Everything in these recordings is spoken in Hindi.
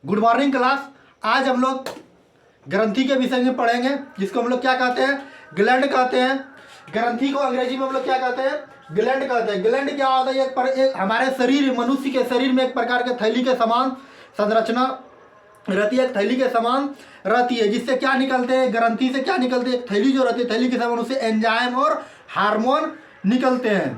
Good morning class. आज हम लोग ग्रंथि के विषय में पढ़ेंगे, जिसको हम लोग क्या कहते हैं, ग्लैंड कहते हैं। ग्रंथि को अंग्रेजी में हम लोग क्या कहते हैं, ग्लैंड कहते हैं। ग्लैंड क्या होता है, एक हमारे शरीर, मनुष्य के शरीर में एक प्रकार के थैली के समान संरचना रहती है, एक थैली के समान रहती है, जिससे क्या निकलते हैं, ग्रंथि से क्या निकलते हैं, थैली जो रहती है, थैली के समान उससे एंजाइम और हार्मोन निकलते हैं।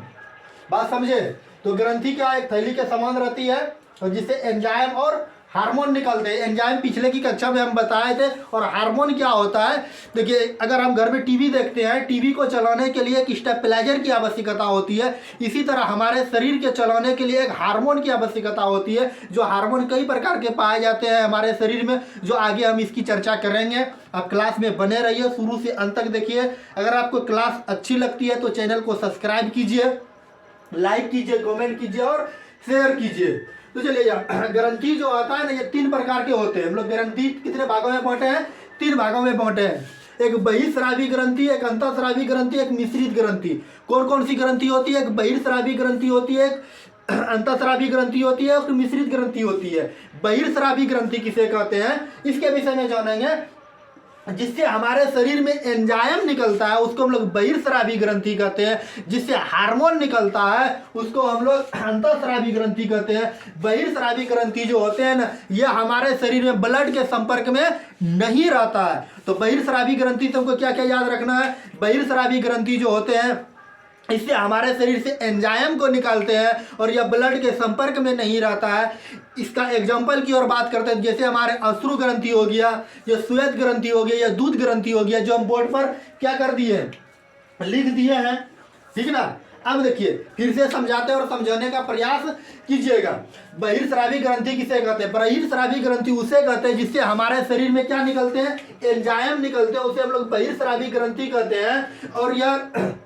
बात समझे? तो ग्रंथि क्या, एक थैली के समान रहती है और जिससे एंजाइम और हार्मोन निकलते हैं। एंजाइम पिछले की कक्षा में हम बताए थे, और हार्मोन क्या होता है, देखिए अगर हम घर में टीवी देखते हैं, टीवी को चलाने के लिए एक स्टेबलाइजर की आवश्यकता होती है। इसी तरह हमारे शरीर के चलाने के लिए एक हार्मोन की आवश्यकता होती है, जो हार्मोन कई प्रकार के पाए जाते हैं हमारे शरीर में, जो आगे हम इसकी चर्चा करेंगे। आप क्लास में बने रहिए, शुरू से अंत तक देखिए। अगर आपको क्लास अच्छी लगती है तो चैनल को सब्सक्राइब कीजिए, लाइक कीजिए, कमेंट कीजिए और शेयर कीजिए। तो चलिए, ग्रंथि जो होता है ना, ये 3 प्रकार के होते हैं। हम लोग ग्रंथि कितने भागों में बांटे हैं, 3 भागों में बांटे हैं। एक बहिर्स्रावी ग्रंथि, एक अंतःस्रावी ग्रंथि, एक मिश्रित ग्रंथि। कौन कौन सी ग्रंथि होती है? एक बहिर्स्रावी ग्रंथि होती है, एक अंतःस्रावी ग्रंथि होती है, और मिश्रित ग्रंथि होती है। बहिर्स्रावी ग्रंथि किसे कहते हैं, इसके विषय में जानेंगे। जिससे हमारे शरीर में एंजाइम निकलता है उसको हम लोग बहिर्स्रावी ग्रंथि कहते हैं। जिससे हार्मोन निकलता है उसको हम लोग अंतःस्रावी ग्रंथि कहते हैं। बहिर्स्रावी ग्रंथि जो होते हैं ना, ये हमारे शरीर में ब्लड के संपर्क में नहीं रहता है। तो बहिर्स्रावी ग्रंथि से हमको क्या क्या याद रखना है, बहिर्स्रावी ग्रंथि जो होते हैं इससे हमारे शरीर से एंजाइम को निकालते हैं और यह ब्लड के संपर्क में नहीं रहता है। इसका एग्जाम्पल की ओर बात करते हैं, जैसे हमारे अश्रु ग्रंथि हो गया, या श्वेत ग्रंथि हो गया, या दूध ग्रंथि हो गया, जो हम बोर्ड पर क्या कर दिए, लिख दिए हैं, ठीक ना। अब देखिए, फिर से समझाते हैं और समझाने का प्रयास कीजिएगा। बहिर्स्रावी ग्रंथि किसे कहते हैं? बहिर्स्रावी ग्रंथि उसे कहते हैं जिससे हमारे शरीर में क्या निकलते हैं, एंजाइम निकलते हैं, उसे हम लोग बहिर्स्रावी ग्रंथि कहते हैं। और यह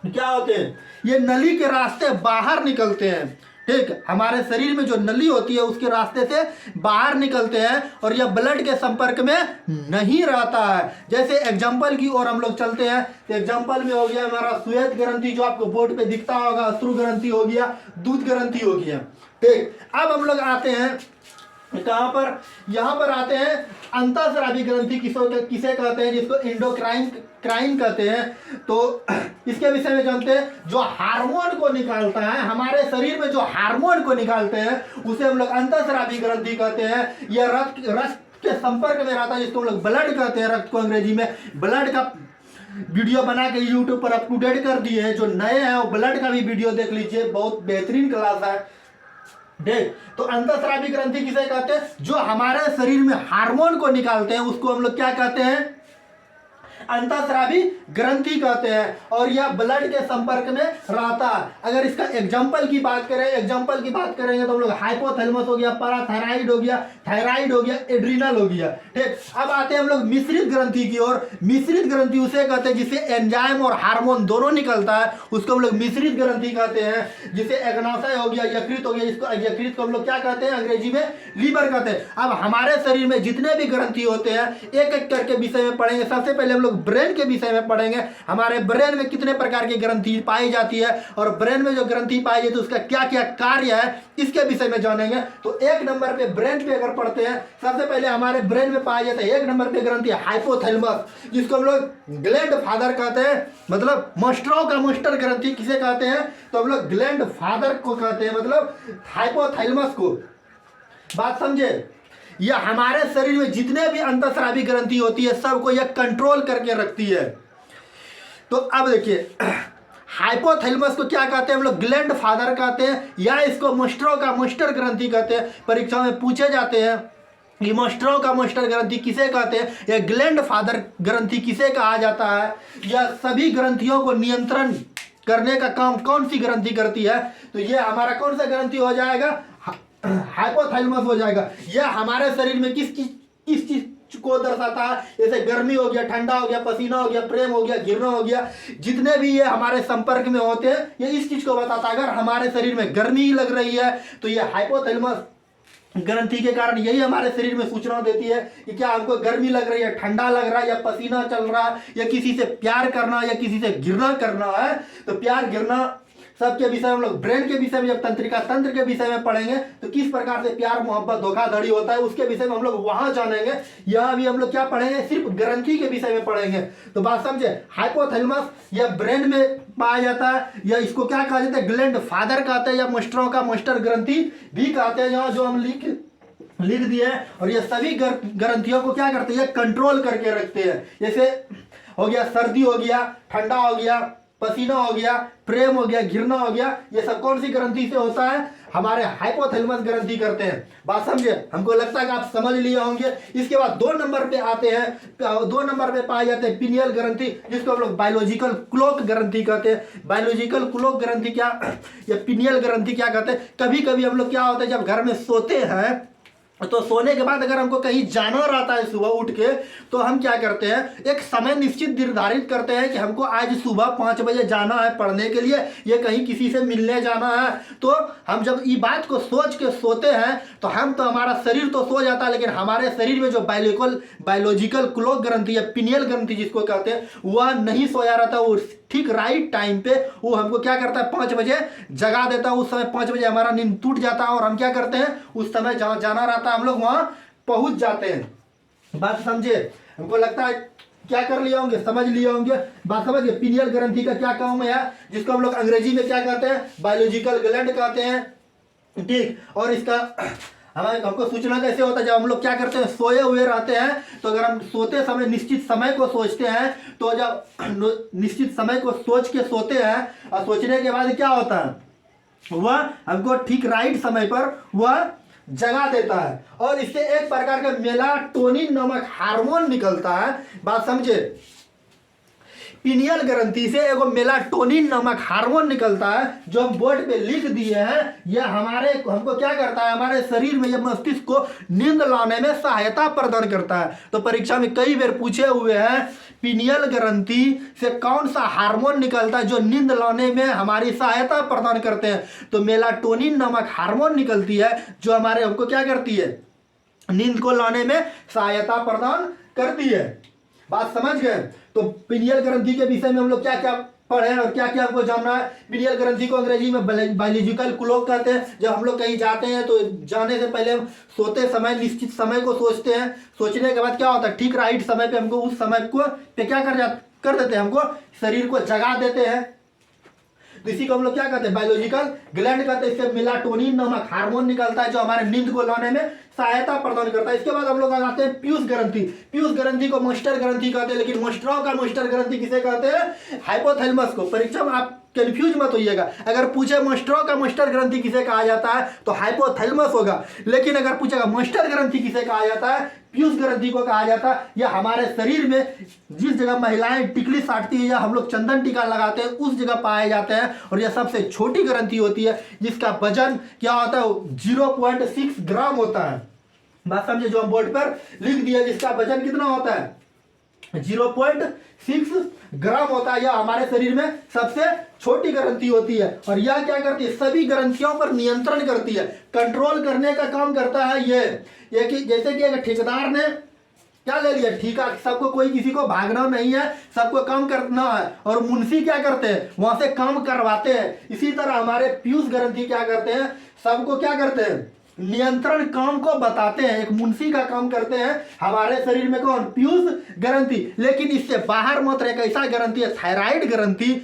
क्या होते हैं, ये नली के रास्ते बाहर निकलते हैं। ठीक, हमारे शरीर में जो नली होती है उसके रास्ते से बाहर निकलते हैं और यह ब्लड के संपर्क में नहीं रहता है। जैसे एग्जाम्पल की ओर हम लोग चलते हैं, तो एग्जाम्पल में हो गया हमारा श्वेत ग्रंथि, जो आपको बोर्ड पे दिखता होगा, अश्रु ग्रंथि हो गया, दूध ग्रंथि हो गया। ठीक, अब हम लोग आते हैं कहाँ पर, यहाँ पर आते हैं अंतःस्रावी ग्रंथि किसे कहते हैं, जिसको इंडोक्राइन कहते हैं। तो इसके विषय में जानते हैं, जो हार्मोन को निकालता है, हमारे शरीर में जो हार्मोन को निकालते हैं उसे हम लोग अंतःस्रावी ग्रंथि कहते हैं। यह रक्त के संपर्क में रहता है, जिसको हम लोग ब्लड कहते हैं। रक्त को अंग्रेजी में ब्लड का वीडियो बना के यूट्यूब पर अप टू डेट कर दिए हैं। जो नए हैं वो ब्लड का भी वीडियो देख लीजिए, बहुत बेहतरीन क्लास है। देख, तो अंतःस्रावी ग्रंथि किसे कहते हैं, जो हमारे शरीर में हार्मोन को निकालते हैं उसको हम लोग क्या कहते हैं, अंतःस्रावी ग्रंथि कहते हैं। और यह ब्लड के संपर्क में रहता है। अगर इसका एग्जाम्पल की बात करेंगे तो हम लोग हाइपोथैलेमस हो गया, पैराथायराइड हो गया, थायराइड हो गया, एड्रिनल हो गया। ठीक, अब आते हैं हम लोग मिश्रित ग्रंथि की ओर। मिश्रित ग्रंथि उसे कहते हैं जिससे एंजाइम और हार्मोन दोनों निकलता है, उसको हम लोग मिश्रित ग्रंथि कहते हैं। जिसे अग्नाशय हो गया, यकृत हो गया, इसको यकृत को हम लोग क्या कहते हैं, अंग्रेजी में लीवर कहते हैं। अब हमारे शरीर में जितने भी ग्रंथि होते हैं एक एक करके विषय में पढ़ेंगे। सबसे पहले हम लोग ब्रेन के विषय में पढ़ेंगे। हमारे ब्रेन में कितने प्रकार की ग्रंथि पाई जाती है और ब्रेन में जो ग्रंथि पाई जाती है उसका क्या क्या कार्य है, इसके विषय में जानेंगे। तो 1 नंबर पे ब्रेन पे अगर पढ़ते हैं, सबसे पहले हमारे ब्रेन में पाया जाता है 1 नंबर पे ग्रंथि हाइपोथैलेमस, जिसको हम लोग ग्लैंड फादर कहते हैं। मतलब मास्टरों का मास्टर ग्रंथि किसे कहते हैं, तो हम लोग ग्लैंड फादर को कहते हैं, मतलब हाइपोथैलेमस को। बात समझे? यह हमारे शरीर में जितने भी अंतःस्रावी ग्रंथि होती है सबको यह कंट्रोल करके रखती है। तो अब देखिए, हाइपोथैलेमस को क्या कहते हैं, हम लोग ग्लैंड फादर कहते हैं, या इसको मास्टरों का मास्टर ग्रंथि कहते हैं। परीक्षा में पूछे जाते हैं कि मास्टरों का मास्टर ग्रंथि किसे कहते हैं, या ग्लैंड फादर ग्रंथि किसे कहा जाता है, या सभी ग्रंथियों को नियंत्रण करने का काम कौन सी ग्रंथि करती है, तो यह हमारा कौन सा ग्रंथि हो जाएगा, हाइपोथैलेमस हो जाएगा। यह हमारे शरीर में किस चीज को दर्शाता है, जैसे गर्मी हो गया, ठंडा हो गया, पसीना हो गया, प्रेम हो गया, गिरना हो गया, जितने भी ये हमारे संपर्क में होते हैं ये इस चीज को बताता है। अगर हमारे शरीर में गर्मी लग रही है तो ये हाइपोथैलेमस ग्रंथि के कारण यही हमारे शरीर में सूचना देती है कि क्या हमको गर्मी लग रही है, ठंडा लग रहा है, या पसीना चल रहा है, या किसी से प्यार करना, या किसी से घृणा करना है। तो प्यार घृणा सबके विषय में हम लोग ब्रेन के विषय में, जब तंत्रिका तंत्र के विषय में पढ़ेंगे तो किस प्रकार से प्यार मोहब्बत धोखाधड़ी होता है उसके विषय में हम लोग वहां जानेंगे। यहाँ भी हम लोग क्या पढ़ेंगे, सिर्फ ग्रंथि के विषय में पढ़ेंगे। तो बात समझे, हाइपोथैलेमस या ब्रेन में पाया जाता है, या इसको क्या कहा जाता है, ग्लैंड फादर कहते हैं, या मास्टरों का मास्टर ग्रंथि भी कहते हैं, यहाँ जो हम लिख दिए हैं। और ये सभी ग्रंथियों को क्या करते हैं, कंट्रोल करके रखते हैं। जैसे हो गया सर्दी, हो गया ठंडा, हो गया पसीना, हो गया प्रेम, हो गया घृणा, हो गया, ये सब कौन सी ग्रंथि से होता है, हमारे हाइपोथैलेमस ग्रंथि करते हैं। बात समझे, हमको लगता है कि आप समझ लिए होंगे। इसके बाद 2 नंबर पे आते हैं, 2 नंबर पे पाए जाते हैं पिनियल ग्रंथि, जिसको हम लोग बायोलॉजिकल क्लॉक ग्रंथि कहते हैं। बायोलॉजिकल क्लॉक ग्रंथि क्या या पिनियल ग्रंथि क्या कहते हैं, कभी कभी हम लोग क्या होता है, जब घर में सोते हैं तो सोने के बाद अगर हमको कहीं जाना रहता है सुबह उठ के, तो हम क्या करते हैं, एक समय निश्चित निर्धारित करते हैं कि हमको आज सुबह 5 बजे जाना है पढ़ने के लिए, ये कहीं किसी से मिलने जाना है। तो हम जब ये बात को सोच के सोते हैं तो हमारा शरीर तो सो जाता है, लेकिन हमारे शरीर में जो बायोलॉजिकल क्लॉक ग्रंथि या पिनियल ग्रंथि जिसको कहते हैं, वह नहीं सोया रहता। वो ठीक राइट टाइम पे वो हमको क्या करता है, 5 बजे जगा देता है। उस समय 5 बजे हमारा नींद टूट जाता है और हम क्या करते हैं, उस समय जहाँ जाना रहता है हम लोग वहाँ पहुँच जाते हैं। बात समझे, हमको लगता है क्या कर लिए होंगे, समझ लिए होंगे। बात समझिए, पिनियल ग्रंथि का क्या काम है, जिसको हम लोग अंग्रेजी में क्या कहते हैं, बायोलॉजिकल ग्लैंड कहते हैं, ठीक। और इसका हमको सूचना कैसे होता है, जब हम लोग क्या करते हैं, सोए हुए रहते हैं, तो अगर हम सोते समय निश्चित समय को सोचते हैं, तो जब निश्चित समय को सोच के सोते हैं और सोचने के बाद क्या होता है, वह हमको ठीक राइट समय पर वह जगा देता है। और इससे एक प्रकार का मेलाटोनिन नामक हार्मोन निकलता है। बात समझे, पिनियल ग्रंथि से एगो मेलाटोनिन नामक हार्मोन निकलता है, जो हम बोर्ड पे लिख दिए हैं। यह हमको क्या करता है, हमारे शरीर में, यह मस्तिष्क को नींद लाने में सहायता प्रदान करता है। तो परीक्षा में कई बार पूछे हुए हैं, पिनियल ग्रंथि से कौन सा हार्मोन निकलता है जो नींद लाने में हमारी सहायता प्रदान करते हैं। तो मेलाटोनिन नामक हार्मोन निकलती है, जो हमको क्या करती है, नींद को लाने में सहायता प्रदान करती है। बात समझ गए। तो पिनियल ग्रंथि के विषय में हम लोग क्या क्या पढ़े और क्या क्या हमको जानना है। पिनियल ग्रंथि को अंग्रेजी में बायोलॉजिकल क्लॉक कहते हैं। जब हम लोग कहीं जाते हैं तो जाने से पहले हम सोते समय निश्चित समय को सोचते हैं। सोचने के बाद क्या होता है, ठीक राइट समय पे हमको उस समय को पे क्या कर देते हैं, हमको शरीर को जगा देते हैं। तो इसी को हम लोग क्या कहते हैं, बायोलॉजिकल ग्लैंड कहते हैं। इससे मेलाटोनिन नामक हार्मोन निकलता है, जो हमारे नींद को लाने में सहायता प्रदान करता है। इसके बाद हम लोग आ जाते हैं पीयूष ग्रंथि। पीयूष ग्रंथि को मास्टर ग्रंथि कहते हैं, लेकिन मास्टरों का मास्टर ग्रंथि किसे कहते हैं, हाइपोथैलेमस को। परीक्षा में आप कंफ्यूज मत होइएगा, अगर पूछे मास्टरों का मास्टर ग्रंथि किसे कहा जाता है तो हाइपोथैलेमस होगा, लेकिन अगर पूछेगा मास्टर ग्रंथि किसे कहा जाता है, पीयूष ग्रंथि को कहा जाता है। यह हमारे शरीर में जिस जगह महिलाएं टिकली साटती है या हम लोग चंदन टीका लगाते हैं उस जगह पाए जाते हैं। और यह सबसे छोटी ग्रंथि होती है, जिसका वजन क्या होता है, 0.6 ग्राम होता है। बात समझे, जो हम बोर्ड पर लिख दिया, जिसका वजन कितना होता है, 0.6 ग्राम होता है। यह हमारे शरीर में सबसे छोटी ग्रंथि होती है। और यह क्या करती है, सभी ग्रंथियों पर नियंत्रण करती है, कंट्रोल करने का काम करता है। ये कि जैसे कि अगर ठेकेदार ने क्या ले लिया ठीका, सबको, कोई किसी को भागना नहीं है, सबको काम करना है, और मुंशी क्या करते हैं, वहां से काम करवाते हैं। इसी तरह हमारे पीयूष ग्रंथि क्या करते हैं, सबको क्या करते हैं, नियंत्रण काम को बताते हैं। एक मुंशी का काम करते हैं हमारे शरीर में, कौन, पीयूष ग्रंथि। लेकिन इससे बाहर मात्र एक ऐसा ग्रंथि है, थायराइड ग्रंथि,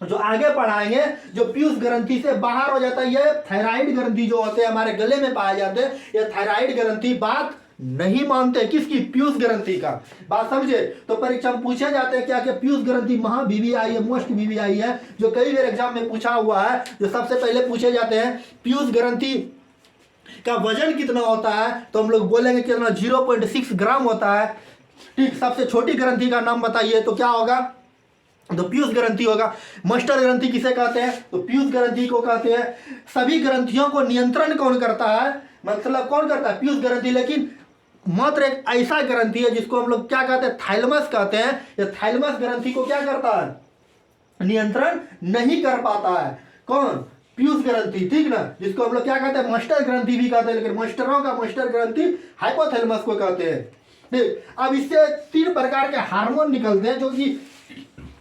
जो आगे पढ़ाएंगे, जो पीयूष ग्रंथि से बाहर हो जाता है। ये थायराइड ग्रंथि जो होते हैं हमारे गले में पाए जाते हैं, ये थायराइड ग्रंथि बात नहीं मानते, किसकी, पीयूष ग्रंथि का। बात समझे। तो परीक्षा में पूछे जाते हैं क्या क्या, पीयूष ग्रंथि महा वीवीआई है, मोस्ट वीवीआई है, जो कई बार एग्जाम में पूछा हुआ है। जो सबसे पहले पूछे जाते हैं, पीयूष ग्रंथि का वजन कितना होता है, तो हम लोग बोलेंगे कितना, 0.6 ग्राम होता है, ठीक। सबसे छोटी ग्रंथि का नाम बताइए, तो क्या होगा, तो पीयूष ग्रंथि होगा। मास्टर ग्रंथि किसे कहते हैं, तो पीयूष ग्रंथि को कहते हैं। सभी ग्रंथियों को नियंत्रण कौन करता है, मतलब कौन करता है, पीयूष ग्रंथि। लेकिन मात्र एक ऐसा ग्रंथि है जिसको हम लोग क्या कहते हैं, थाइलमस कहते हैं। ये थाइलमस ग्रंथि को क्या करता है, नियंत्रण नहीं कर पाता है, कौन, पीयूष ग्रंथि, ठीक ना। जिसको हम लोग क्या कहते हैं, मास्टर ग्रंथि भी कहते हैं, लेकिन मास्टरों का मास्टर ग्रंथि हाइपोथैलेमस को कहते हैं, ठीक। अब इससे 3 प्रकार के हार्मोन निकलते हैं, जो कि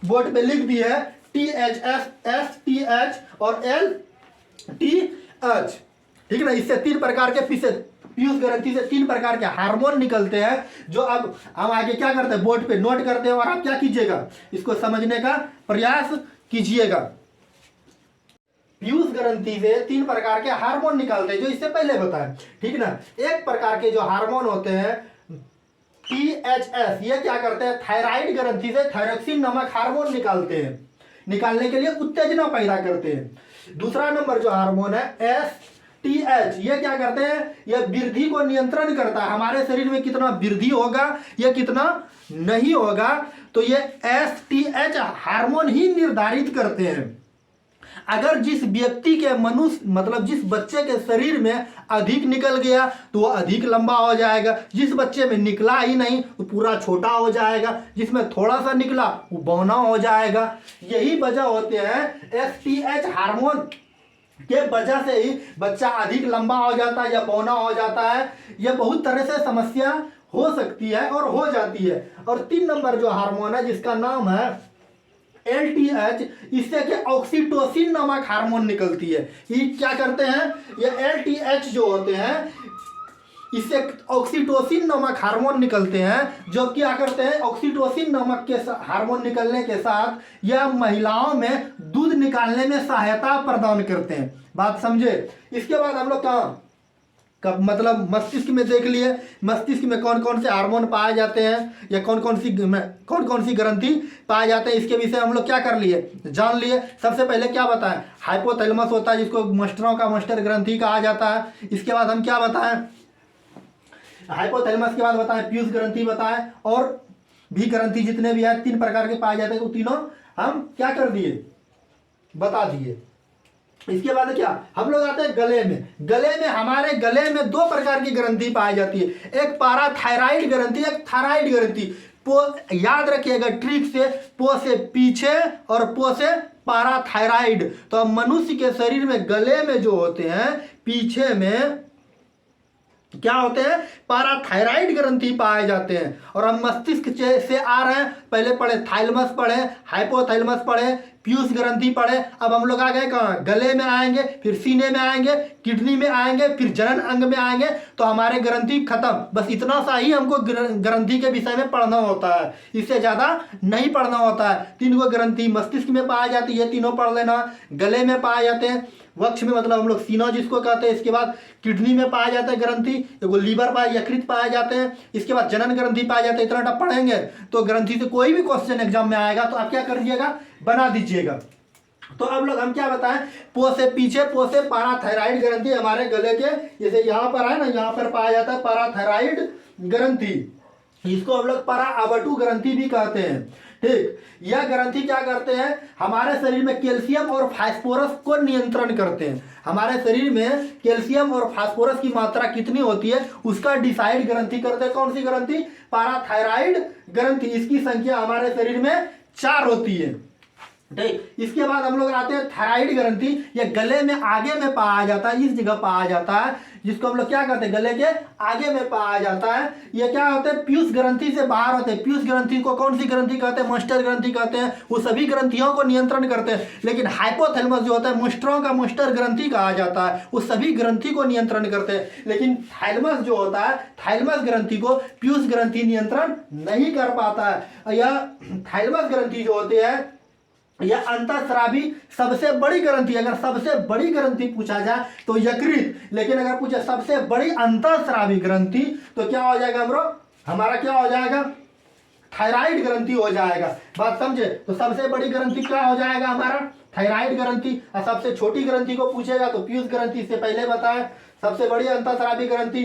बोर्ड पे लिख दिए है। THS, STH और LTH, ठीक है ना। इससे 3 प्रकार के पीयूष ग्रंथि से 3 प्रकार के हार्मोन निकलते हैं, जो अब हम आगे क्या करते हैं, बोर्ड पे नोट करते हैं और आप क्या कीजिएगा, इसको समझने का प्रयास कीजिएगा। पीयूष ग्रंथि से 3 प्रकार के हार्मोन निकलते हैं, जो इससे पहले बताएं, ठीक ना। एक प्रकार के जो हार्मोन होते हैं THS, ये क्या करते हैं, थायराइड ग्रंथि से थायरोक्सिन नामक हार्मोन निकालते हैं, निकालने के लिए उत्तेजना पैदा करते हैं। दूसरा नंबर जो हार्मोन है STH, ये क्या करते हैं, ये वृद्धि को नियंत्रण करता है, हमारे शरीर में कितना वृद्धि होगा या कितना नहीं होगा, तो ये STH हार्मोन ही निर्धारित करते हैं। अगर जिस व्यक्ति के मनुष्य मतलब जिस बच्चे के शरीर में अधिक निकल गया तो वो अधिक लंबा हो जाएगा, जिस बच्चे में निकला ही नहीं तो पूरा छोटा हो जाएगा, जिसमें थोड़ा सा निकला वो बौना हो जाएगा। यही वजह होते हैं STH हार्मोन के वजह से ही बच्चा अधिक लंबा हो जाता है या बौना हो जाता है। यह बहुत तरह से समस्या हो सकती है और हो जाती है। और 3 नंबर जो हार्मोन है जिसका नाम है LTH, इससे के ऑक्सीटोसिन नामक हार्मोन निकलती है। ये क्या करते हैं, ये LTH जो होते हैं इससे ऑक्सीटोसिन नामक हार्मोन निकलते हैं, जो क्या करते हैं, ऑक्सीटोसिन नामक के हार्मोन निकलने के साथ यह महिलाओं में दूध निकालने में सहायता प्रदान करते हैं। बात समझे। इसके बाद हम लोग कहाँ कब मतलब मस्तिष्क में देख लिए, मस्तिष्क में कौन कौन से हार्मोन पाए जाते हैं या कौन कौन सी ग्रंथि पाए जाते हैं, इसके विषय हम लोग क्या कर लिए, जान लिए। सबसे पहले क्या बताएं, हाइपोथैलेमस होता है जिसको मस्टरों का मस्टर ग्रंथि कहा जाता है। इसके बाद हम क्या बताएं, हाइपोथैलेमस के बाद बताएं पीयूष ग्रंथि बताएं, और भी ग्रंथि जितने भी हैं 3 प्रकार के पाए जाते हैं, वो तीनों हम क्या कर दिए, बता दिए। इसके बाद क्या हम लोग आते हैं गले में। गले में हमारे गले में 2 प्रकार की ग्रंथि पाई जाती है, एक पैराथायराइड ग्रंथि, एक थायराइड ग्रंथि। याद रखिएगा ट्रिक से, पो से पीछे और पो से पैराथायराइड। तो मनुष्य के शरीर में गले में जो होते हैं पीछे में क्या होते हैं, पैराथायराइड ग्रंथि पाए जाते हैं। और हम मस्तिष्क से आ रहे हैं, पहले पढ़े थाइलमस पढ़े, हाइपोथैलेमस पढ़े, पीयूष ग्रंथि पढ़े। अब हम लोग आ गए कहाँ, गले में आएंगे, फिर सीने में आएंगे, किडनी में आएंगे, फिर जनन अंग में आएंगे, तो हमारे ग्रंथि खत्म। बस इतना सा ही हमको ग्रंथि के विषय में पढ़ना होता है, इससे ज्यादा नहीं पढ़ना होता है। 3 गो ग्रंथि मस्तिष्क में पाए जाती है, तीनों पढ़ लेना। गले में पाए जाते हैं, वक्ष में मतलब हम लोग सीना जिसको कहते हैं। इसके बाद किडनी में पाए जाते हैं ग्रंथि, एगो लीवर पाए यकृत पाए जाते हैं। इसके बाद जनन ग्रंथि पाए जाते हैं। इतना टप पढ़ेंगे तो ग्रंथि से कोई भी क्वेश्चन एग्जाम में आएगा तो आप क्या कर दीजिएगा, बना दीजिएगा। तो अब लोग हम क्या बताएं, पो से पीछे, पो से पैराथायराइड ग्रंथि हमारे गले के, जैसे यहाँ पर है ना, यहाँ पर पाया जाता है पैराथायराइड ग्रंथि। इसको हम लोग पैराअबटू ग्रंथि भी कहते हैं। ठीक, यह ग्रंथि क्या करते हैं, हमारे शरीर में कैल्शियम और फास्फोरस को नियंत्रण करते हैं। हमारे शरीर में कैल्शियम और फास्फोरस की मात्रा कितनी होती है उसका डिसाइड ग्रंथि करते हैं। कौन सी ग्रंथि, पैराथायराइड ग्रंथि। इसकी संख्या हमारे शरीर में 4 होती है। ठीक, इसके बाद हम लोग आते हैं थायराइड ग्रंथि। ये गले में आगे में पाया जाता है, इस जगह पाया जाता है, जिसको हम लोग क्या कहते हैं, गले के आगे में पाया जाता है। ये क्या होते हैं, पीयूष ग्रंथि से बाहर होते हैं। पीयूष ग्रंथि को कौन सी ग्रंथि कहते हैं, मस्टर ग्रंथि कहते हैं। वो सभी ग्रंथियों को नियंत्रण करते हैं। लेकिन हाइपोथैलेमस जो होता है मस्टरों का मस्टर ग्रंथि कहा जाता है, वो सभी ग्रंथि को नियंत्रण करते हैं। लेकिन थाइलमस जो होता है, थाइलमस ग्रंथि को पीयूष ग्रंथि नियंत्रण नहीं कर पाता है। यह थाइलमस ग्रंथि जो होती है यह अंतःस्रावी सबसे बड़ी ग्रंथि। अगर सबसे बड़ी ग्रंथि पूछा जाए तो यकृत, लेकिन अगर पूछे सबसे बड़ी अंतःस्रावी ग्रंथि तो क्या हो जाएगा हमारा क्या हो जाएगा, थायराइड ग्रंथि हो जाएगा। बात समझे। तो सबसे बड़ी ग्रंथि क्या हो जाएगा हमारा, थायराइड ग्रंथि। और सबसे छोटी ग्रंथि को पूछेगा तो पीयूष ग्रंथि। इससे पहले बताएं सबसे बड़ी अंतःस्रावी ग्रंथि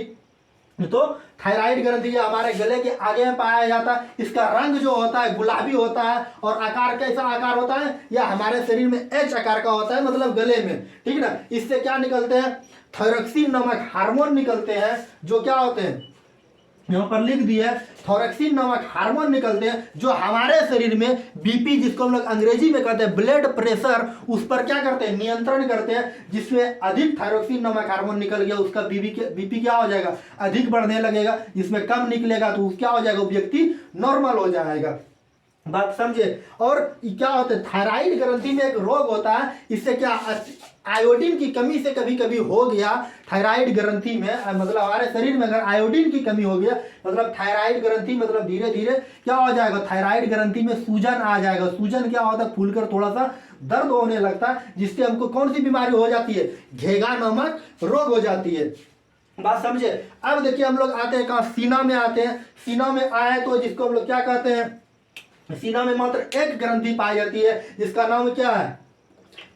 तो थायराइड ग्रंथि हमारे गले के आगे में पाया जाता है। इसका रंग जो होता है गुलाबी होता है और आकार कैसा आकार होता है, यह हमारे शरीर में एच आकार का होता है, मतलब गले में। ठीक ना। इससे क्या निकलते हैं, थायरोक्सिन नामक हार्मोन निकलते हैं, जो क्या होते हैं, यहाँ पर लिख दिया है, थायरोक्सिन नामक हार्मोन निकलते हैं जो हमारे शरीर में बीपी, जिसको हम लोग अंग्रेजी में कहते हैं ब्लड प्रेशर, उस पर क्या करते हैं, नियंत्रण करते हैं। जिसमें अधिक थायरोक्सिन नामक हार्मोन निकल गया उसका बीपी क्या हो जाएगा, अधिक बढ़ने लगेगा। जिसमें कम निकलेगा तो क्या हो जाएगा, व्यक्ति नॉर्मल हो जाएगा। बात समझे। और क्या होता है, थायराइड ग्रंथि में एक रोग होता है, इससे क्या आयोडीन की कमी से कभी कभी हो गया थायराइड ग्रंथि में, मतलब हमारे शरीर में अगर आयोडीन की कमी हो गया, मतलब थायराइड ग्रंथि मतलब धीरे धीरे क्या हो जाएगा, थायराइड ग्रंथि में सूजन आ जाएगा। सूजन क्या होता है, फूलकर थोड़ा सा दर्द होने लगता है, जिससे हमको कौन सी बीमारी हो जाती है, घेगा नामक रोग हो जाती है। बात समझे। अब देखिए हम लोग आते हैं कहाँ, सीना में आते हैं। सीना में आए तो जिसको हम लोग क्या कहते हैं, सीना में मात्र एक ग्रंथि पाई जाती है, जिसका नाम क्या है,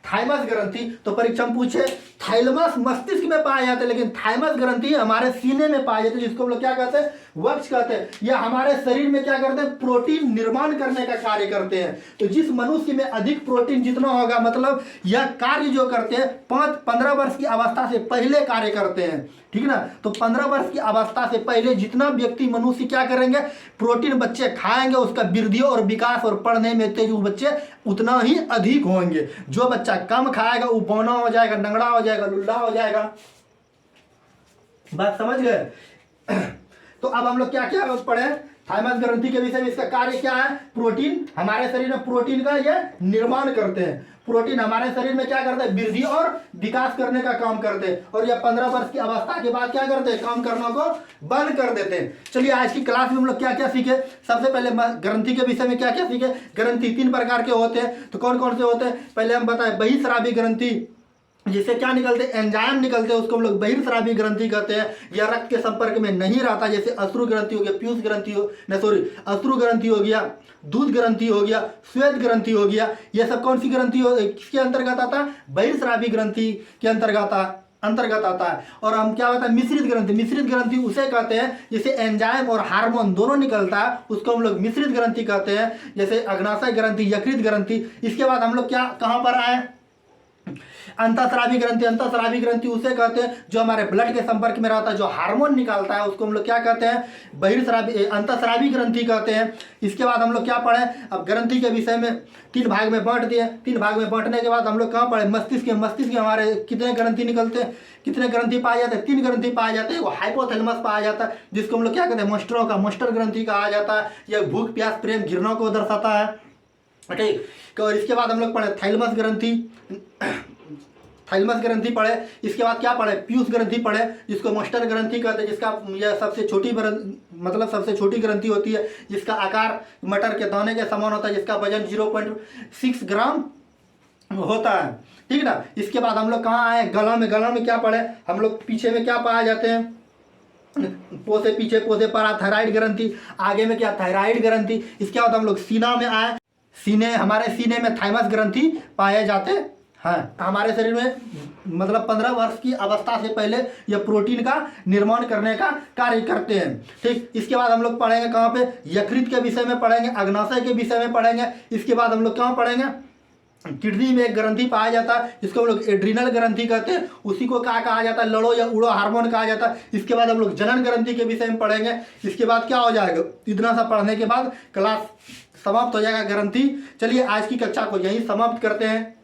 थाइमस ग्रंथि। तो परीक्षा में पूछे थाइलमस मस्तिष्क में पाया जाता है, लेकिन थाइमस ग्रंथि हमारे सीने में पाए जाते हैं, जिसको हम लोग क्या कहते हैं, वक्ष कहते हैं। यह हमारे शरीर में क्या करते हैं, प्रोटीन निर्माण करने का कार्य करते हैं। तो जिस मनुष्य में अधिक प्रोटीन जितना होगा, मतलब यह कार्य जो करते हैं 15 वर्ष की अवस्था से पहले कार्य करते हैं, ठीक ना। तो 15 वर्ष की अवस्था से पहले जितना व्यक्ति मनुष्य क्या करेंगे, प्रोटीन बच्चे खाएंगे, उसका वृद्धि और विकास और पढ़ने में तेज बच्चे उतना ही अधिक होंगे। जो बच्चा कम खाएगा वो बौना हो जाएगा, नंगड़ा हो जाएगा, लुल्ला हो जाएगा। बात समझ गए। तो अब हम लोग क्या क्या पढ़े, थाइमस ग्रंथि के विषय में। इसका कार्य क्या है, प्रोटीन, हमारे शरीर में प्रोटीन का ये निर्माण करते हैं। प्रोटीन हमारे शरीर में क्या करते हैं, वृद्धि और विकास करने का काम करते हैं। और यह 15 वर्ष की अवस्था के बाद क्या करते हैं, काम करना को बंद कर देते हैं। चलिए आज की क्लास में हम लोग क्या क्या सीखे। सबसे पहले ग्रंथि के विषय में क्या क्या सीखे। ग्रंथि 3 प्रकार के होते हैं, तो कौन कौन से होते हैं, पहले हम बताएं बहिस्रावी ग्रंथि, जिससे क्या निकलते हैं, एंजाइम निकलते हैं, उसको हम लोग बहिर्स्रावी ग्रंथि कहते हैं। यह रक्त के संपर्क में नहीं रहता, जैसे अश्रु ग्रंथि हो गया, पीयूष ग्रंथि हो न सॉरी अश्रु ग्रंथि हो गया, दूध ग्रंथि हो गया, श्वेत ग्रंथि हो गया। यह सब कौन सी ग्रंथि हो, किसके अंतर्गत आता है, बहिर्स्रावी ग्रंथि के अंतर्गत आता है। और हम क्या होता है, मिश्रित ग्रंथि। मिश्रित ग्रंथि उसे कहते हैं जिसे एंजाइम और हार्मोन दोनों निकलता है, उसको हम लोग मिश्रित ग्रंथि कहते हैं, जैसे अग्नाशय ग्रंथि, यकृत ग्रंथि। इसके बाद हम लोग क्या कहाँ पर आए, अंतःस्रावी ग्रंथि। अंतःस्रावी ग्रंथि उसे कहते हैं जो हमारे ब्लड के संपर्क में रहता है, जो हार्मोन निकालता है, उसको हम लोग क्या कहते हैं, बहिर्स्रावी अंतःस्रावी ग्रंथि कहते हैं। इसके बाद हम लोग क्या पढ़े, अब ग्रंथि के विषय में 3 भाग में बांट दिए। 3 भाग में बांटने के बाद हम लोग कहाँ पढ़े, मस्तिष्क के। मस्तिष्क के हमारे कितने ग्रंथि निकलते हैं, कितने ग्रंथि पाए जाते हैं, 3 ग्रंथि पाए जाते हैं। वो हाइपोथैलेमस पाया जाता है, जिसको हम लोग क्या कहते हैं, मस्टरों का मस्टर ग्रंथि कहा जाता है। यह भूख प्यास प्रेम घृणा को दर्शाता है, ठीक। और इसके बाद हम लोग पढ़े थैलेमस ग्रंथि, थाइलमस ग्रंथि पढ़े। इसके बाद क्या पढ़े, पीयूष ग्रंथि पढ़े, जिसको मस्टर ग्रंथि कहते हैं, जिसका यह सबसे छोटी मतलब सबसे छोटी ग्रंथि होती है, जिसका आकार मटर के दाने के समान होता है, जिसका वजन 0.6 ग्राम होता है, ठीक ना। इसके बाद हम लोग कहाँ आए, गला में। गला में क्या पढ़े हम लोग, पीछे में क्या पाए जाते हैं, पोसे पीछे पोसे पर थायराइड ग्रंथि, आगे में क्या थायराइड ग्रंथि। इसके बाद हम लोग सीना में आए। सीने, हमारे सीने में थाइमस ग्रंथि पाए जाते हाँ। हमारे शरीर में मतलब 15 वर्ष की अवस्था से पहले यह प्रोटीन का निर्माण करने का कार्य करते हैं, ठीक। इसके बाद हम लोग पढ़ेंगे कहाँ पे, यकृत के विषय में पढ़ेंगे, अग्नाशय के विषय में पढ़ेंगे। इसके बाद हम लोग कहाँ पढ़ेंगे, किडनी में एक ग्रंथि पाया जाता है, जिसको हम लोग एड्रिनल ग्रंथि कहते हैं। उसी को क्या कहा जाता है, लड़ो या उड़ो हार्मोन कहा जाता है। इसके बाद हम लोग जनन ग्रंथि के विषय में पढ़ेंगे। इसके बाद क्या हो जाएगा, इतना सा पढ़ने के बाद क्लास समाप्त हो जाएगा, ग्रंथि। चलिए आज की कक्षा को यहीं समाप्त करते हैं।